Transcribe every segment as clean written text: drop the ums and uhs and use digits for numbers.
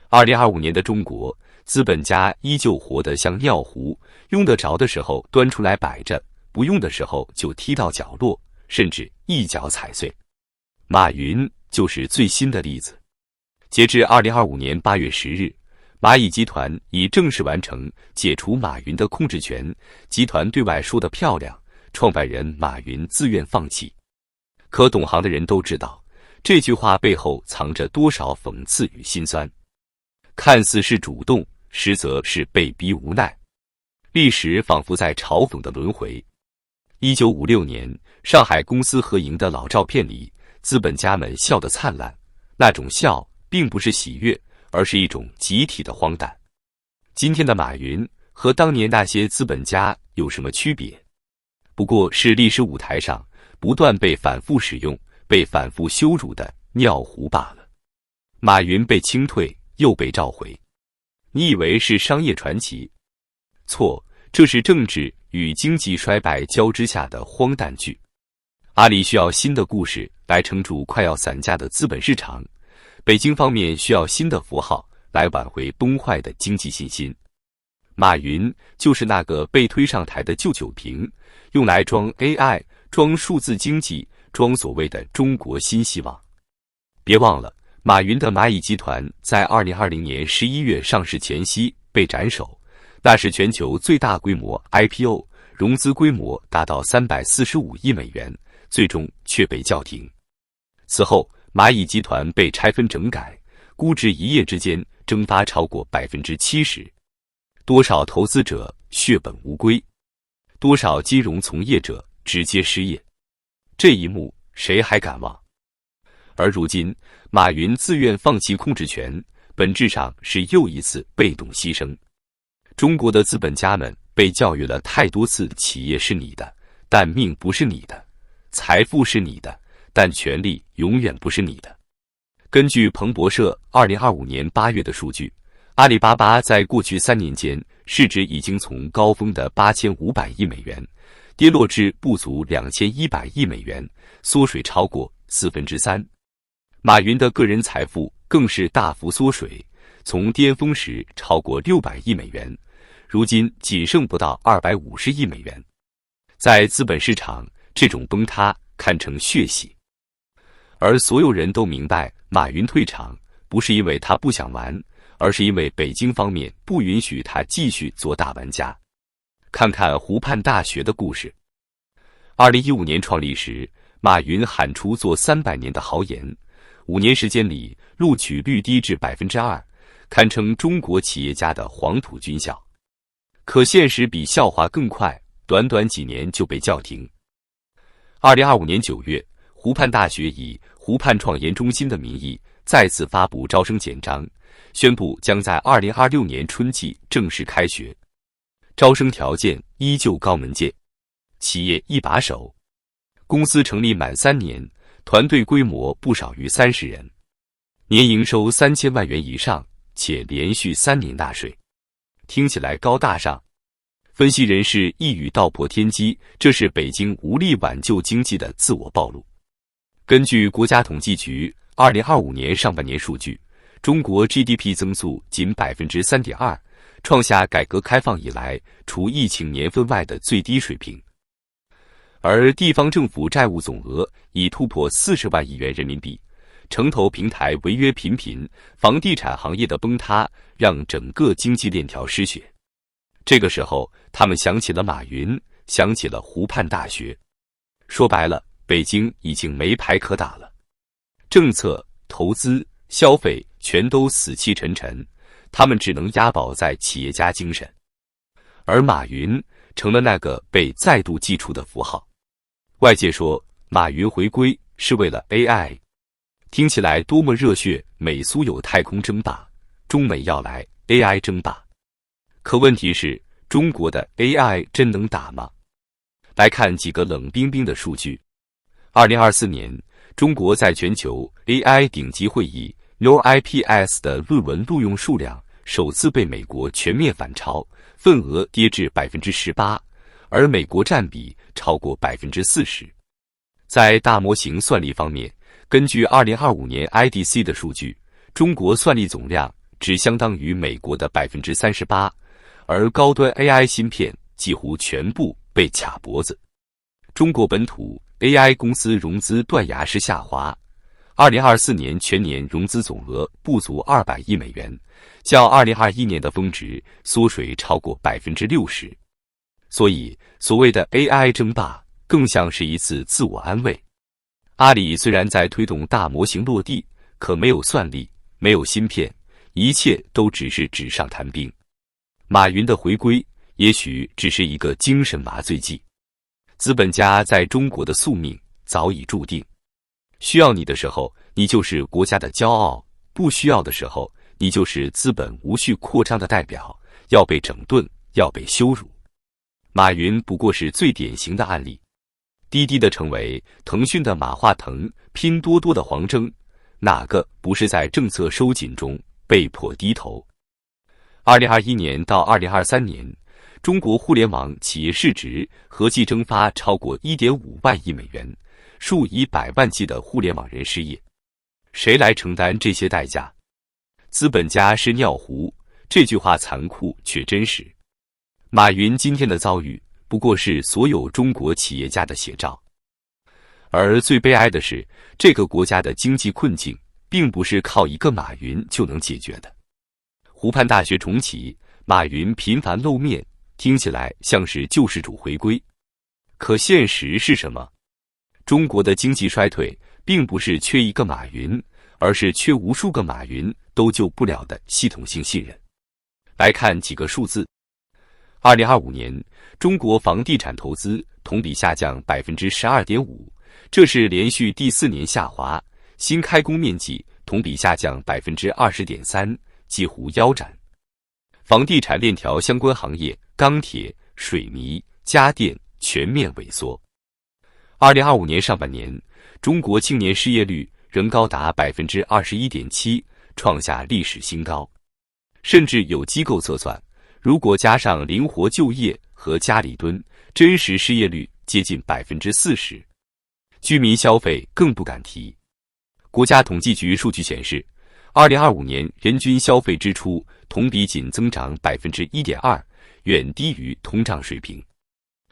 2025年的中国，资本家依旧活得像尿壶，用得着的时候端出来摆着，不用的时候就踢到角落，甚至一脚踩碎。马云就是最新的例子。截至2025年8月10日，蚂蚁集团已正式完成解除马云的控制权。集团对外说得漂亮，创办人马云自愿放弃。可懂行的人都知道，这句话背后藏着多少讽刺与心酸。看似是主动，实则是被逼无奈。历史仿佛在嘲讽的轮回。1956年，上海公司合营的老照片里，资本家们笑得灿烂，那种笑并不是喜悦，而是一种集体的荒诞。今天的马云和当年那些资本家有什么区别？不过是历史舞台上不断被反复使用、被反复羞辱的尿壶罢了。马云被清退，又被召回。你以为是商业传奇？错，这是政治与经济衰败交织下的荒诞剧。阿里需要新的故事来撑住快要散架的资本市场，北京方面需要新的符号来挽回崩坏的经济信心。马云就是那个被推上台的旧酒瓶，用来装 AI、装数字经济、装所谓的中国新希望。别忘了，马云的蚂蚁集团在2020年11月上市前夕被斩首，那是全球最大规模 IPO， 融资规模达到345亿美元，最终却被叫停。此后，蚂蚁集团被拆分整改，估值一夜之间蒸发超过 70%。多少投资者血本无归，多少金融从业者直接失业，这一幕谁还敢忘？而如今，马云自愿放弃控制权，本质上是又一次被动牺牲。中国的资本家们被教育了太多次，企业是你的，但命不是你的；财富是你的，但权力永远不是你的。根据彭博社2025年8月的数据，阿里巴巴在过去3年间，市值已经从高峰的8500亿美元，跌落至不足2100亿美元，缩水超过3%。马云的个人财富更是大幅缩水，从巅峰时超过600亿美元，如今仅剩不到250亿美元。在资本市场，这种崩塌堪称血洗。而所有人都明白，马云退场不是因为他不想玩，而是因为北京方面不允许他继续做大玩家。看看湖畔大学的故事。2015年创立时，马云喊出做300年的豪言，5年时间里录取率低至 2%， 堪称中国企业家的黄土军校。可现实比笑话更快，短短几年就被叫停。2025年9月，湖畔大学以湖畔创研中心的名义再次发布招生简章，宣布将在2026年春季正式开学。招生条件依旧高门槛，企业一把手，公司成立满3年，团队规模不少于30人，年营收3000万元以上，且连续3年纳税。听起来高大上，分析人士一语道破天机，这是北京无力挽救经济的自我暴露。根据国家统计局2025年上半年数据，中国 GDP 增速仅 3.2%， 创下改革开放以来除疫情年份外的最低水平。而地方政府债务总额已突破40万亿元人民币，城投平台违约频频，房地产行业的崩塌让整个经济链条失血。这个时候，他们想起了马云，想起了湖畔大学。说白了，北京已经没牌可打了，政策、投资、消费全都死气沉沉，他们只能押宝在企业家精神。而马云成了那个被再度祭出的符号。外界说马云回归是为了 AI， 听起来多么热血，美苏有太空争霸，中美要来 AI 争霸。可问题是，中国的 AI 真能打吗？来看几个冷冰冰的数据。2024年，中国在全球 AI 顶级会议 NoIPS 的论文录用数量首次被美国全面反超，份额跌至 18%， 而美国占比超过 40%。在大模型算力方面，根据2025年 IDC 的数据，中国算力总量只相当于美国的38%，而高端 AI 芯片几乎全部被卡脖子。中国本土 AI 公司融资断崖式下滑，2024年全年融资总额不足200亿美元，较2021年的峰值缩水超过60%。所以，所谓的 AI 争霸，更像是一次自我安慰。阿里虽然在推动大模型落地，可没有算力，没有芯片，一切都只是纸上谈兵。马云的回归，也许只是一个精神麻醉剂。资本家在中国的宿命早已注定，需要你的时候，你就是国家的骄傲；不需要的时候，你就是资本无序扩张的代表，要被整顿，要被羞辱。马云不过是最典型的案例。滴滴的成为，腾讯的马化腾，拼多多的黄峥，哪个不是在政策收紧中被迫低头？2021年到2023年，中国互联网企业市值合计蒸发超过1.5万亿美元，数以百万计的互联网人失业。谁来承担这些代价？资本家是尿壶，这句话残酷却真实。马云今天的遭遇，不过是所有中国企业家的写照。而最悲哀的是，这个国家的经济困境，并不是靠一个马云就能解决的。湖畔大学重启，马云频繁露面，听起来像是救世主回归。可现实是什么？中国的经济衰退，并不是缺一个马云，而是缺无数个马云都救不了的系统性信任。来看几个数字。2025年，中国房地产投资同比下降 12.5%， 这是连续第4年下滑，新开工面积同比下降 20.3%， 几乎腰斩。房地产链条相关行业钢铁、水泥、家电全面萎缩。2025年上半年，中国青年失业率仍高达 21.7%， 创下历史新高。甚至有机构测算，如果加上灵活就业和家里蹲，真实失业率接近 40%。居民消费更不敢提。国家统计局数据显示，2025年人均消费支出同比仅增长 1.2%， 远低于通胀水平。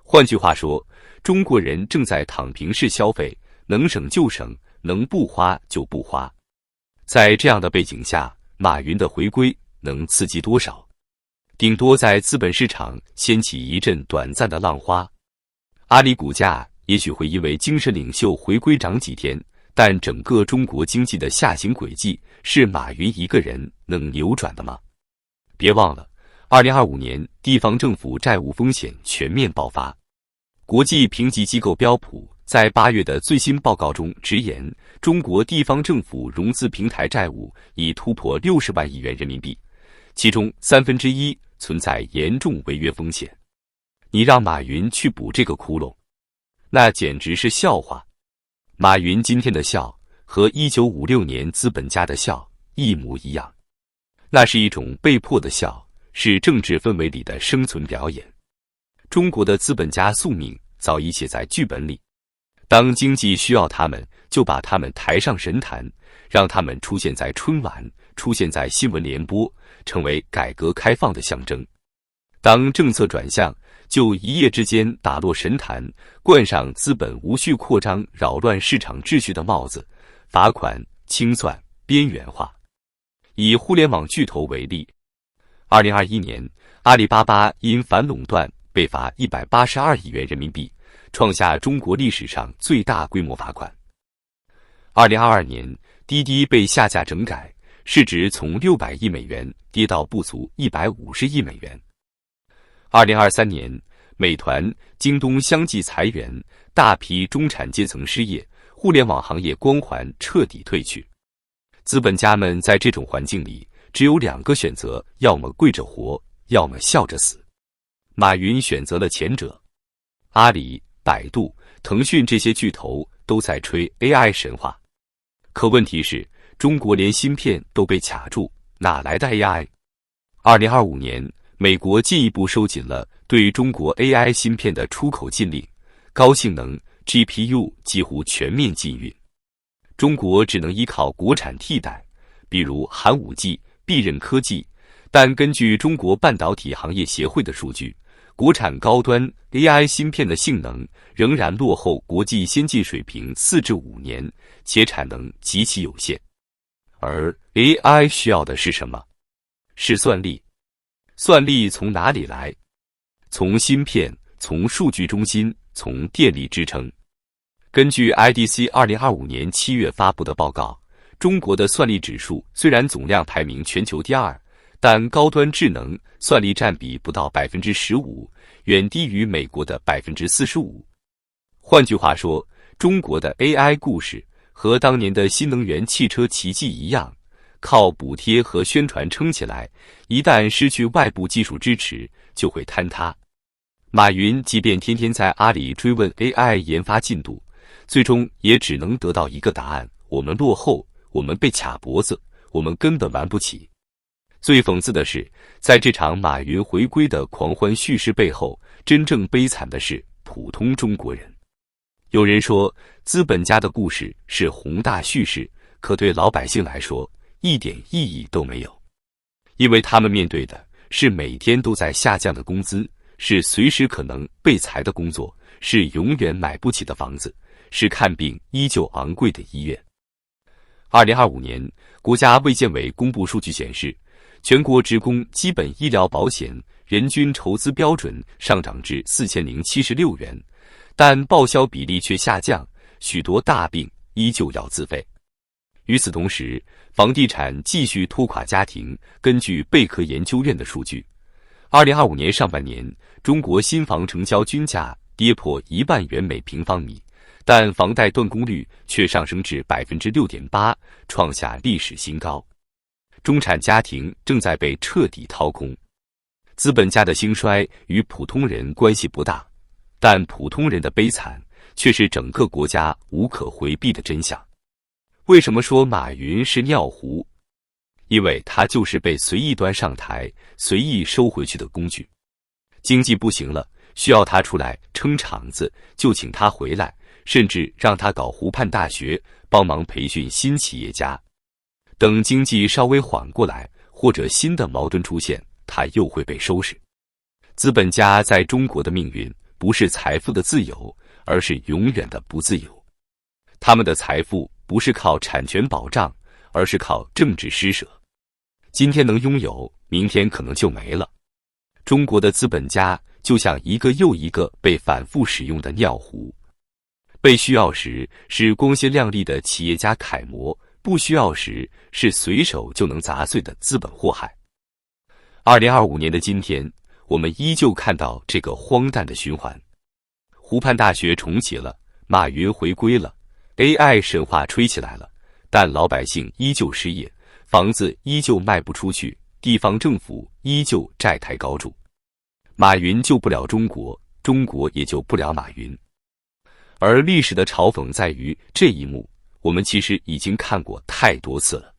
换句话说，中国人正在躺平式消费，能省就省，能不花就不花。在这样的背景下，马云的回归能刺激多少？顶多在资本市场掀起一阵短暂的浪花。阿里股价也许会因为精神领袖回归涨几天，但整个中国经济的下行轨迹是马云一个人能扭转的吗？别忘了，2025年地方政府债务风险全面爆发。国际评级机构标普在8月的最新报告中直言，中国地方政府融资平台债务已突破60万亿元人民币，其中1/3存在严重违约风险。你让马云去补这个窟窿，那简直是笑话。马云今天的笑和1956年资本家的笑一模一样，那是一种被迫的笑，是政治氛围里的生存表演。中国的资本家宿命早已写在剧本里，当经济需要他们，就把他们抬上神坛，让他们出现在春晚，出现在新闻联播，成为改革开放的象征。当政策转向，就一夜之间打落神坛，冠上资本无序扩张扰乱市场秩序的帽子，罚款、清算、边缘化。以互联网巨头为例，2021年，阿里巴巴因反垄断被罚182亿元人民币，创下中国历史上最大规模罚款。2022年，滴滴被下架整改，市值从600亿美元跌到不足150亿美元。2023年，美团、京东相继裁员，大批中产阶层失业，互联网行业光环彻底褪去。资本家们在这种环境里，只有2个选择，要么跪着活，要么笑着死。马云选择了前者。阿里、百度、腾讯这些巨头都在吹 AI 神话，可问题是，中国连芯片都被卡住，哪来的 AI？2025年，美国进一步收紧了对中国 AI 芯片的出口禁令，高性能 GPU 几乎全面禁运。中国只能依靠国产替代，比如寒武纪、必任科技，但根据中国半导体行业协会的数据，国产高端 AI 芯片的性能仍然落后国际先进水平4至5年，且产能极其有限。而 AI 需要的是什么？是算力。算力从哪里来？从芯片，从数据中心，从电力支撑。根据 IDC 2025年7月发布的报告，中国的算力指数虽然总量排名全球第2，但高端智能算力占比不到 15%， 远低于美国的 45%。换句话说，中国的 AI 故事和当年的新能源汽车奇迹一样，靠补贴和宣传撑起来，一旦失去外部技术支持，就会坍塌。马云即便天天在阿里追问 AI 研发进度，最终也只能得到一个答案：我们落后，我们被卡脖子，我们根本玩不起。最讽刺的是，在这场马云回归的狂欢叙事背后，真正悲惨的是普通中国人。有人说，资本家的故事是宏大叙事，可对老百姓来说，一点意义都没有。因为他们面对的是每天都在下降的工资，是随时可能被裁的工作，是永远买不起的房子，是看病依旧昂贵的医院。2025年，国家卫健委公布数据显示，全国职工基本医疗保险人均筹资标准上涨至4076元，但报销比例却下降，许多大病依旧要自费。与此同时，房地产继续拖垮家庭。根据贝壳研究院的数据，2025年上半年，中国新房成交均价跌破1万元每平方米，但房贷断供率却上升至 6.8%， 创下历史新高。中产家庭正在被彻底掏空。资本家的兴衰与普通人关系不大，但普通人的悲惨却是整个国家无可回避的真相。为什么说马云是尿壶？因为他就是被随意端上台、随意收回去的工具。经济不行了，需要他出来撑场子，就请他回来，甚至让他搞湖畔大学，帮忙培训新企业家。等经济稍微缓过来，或者新的矛盾出现，他又会被收拾。资本家在中国的命运不是财富的自由，而是永远的不自由。他们的财富不是靠产权保障，而是靠政治施舍。今天能拥有，明天可能就没了。中国的资本家就像一个又一个被反复使用的尿壶，被需要时是光鲜亮丽的企业家楷模，不需要时是随手就能砸碎的资本祸害。2025年的今天，我们依旧看到这个荒诞的循环。湖畔大学重启了，马云回归了，AI 神话吹起来了，但老百姓依旧失业，房子依旧卖不出去，地方政府依旧债台高筑。马云救不了中国，中国也救不了马云。而历史的嘲讽在于，这一幕我们其实已经看过太多次了。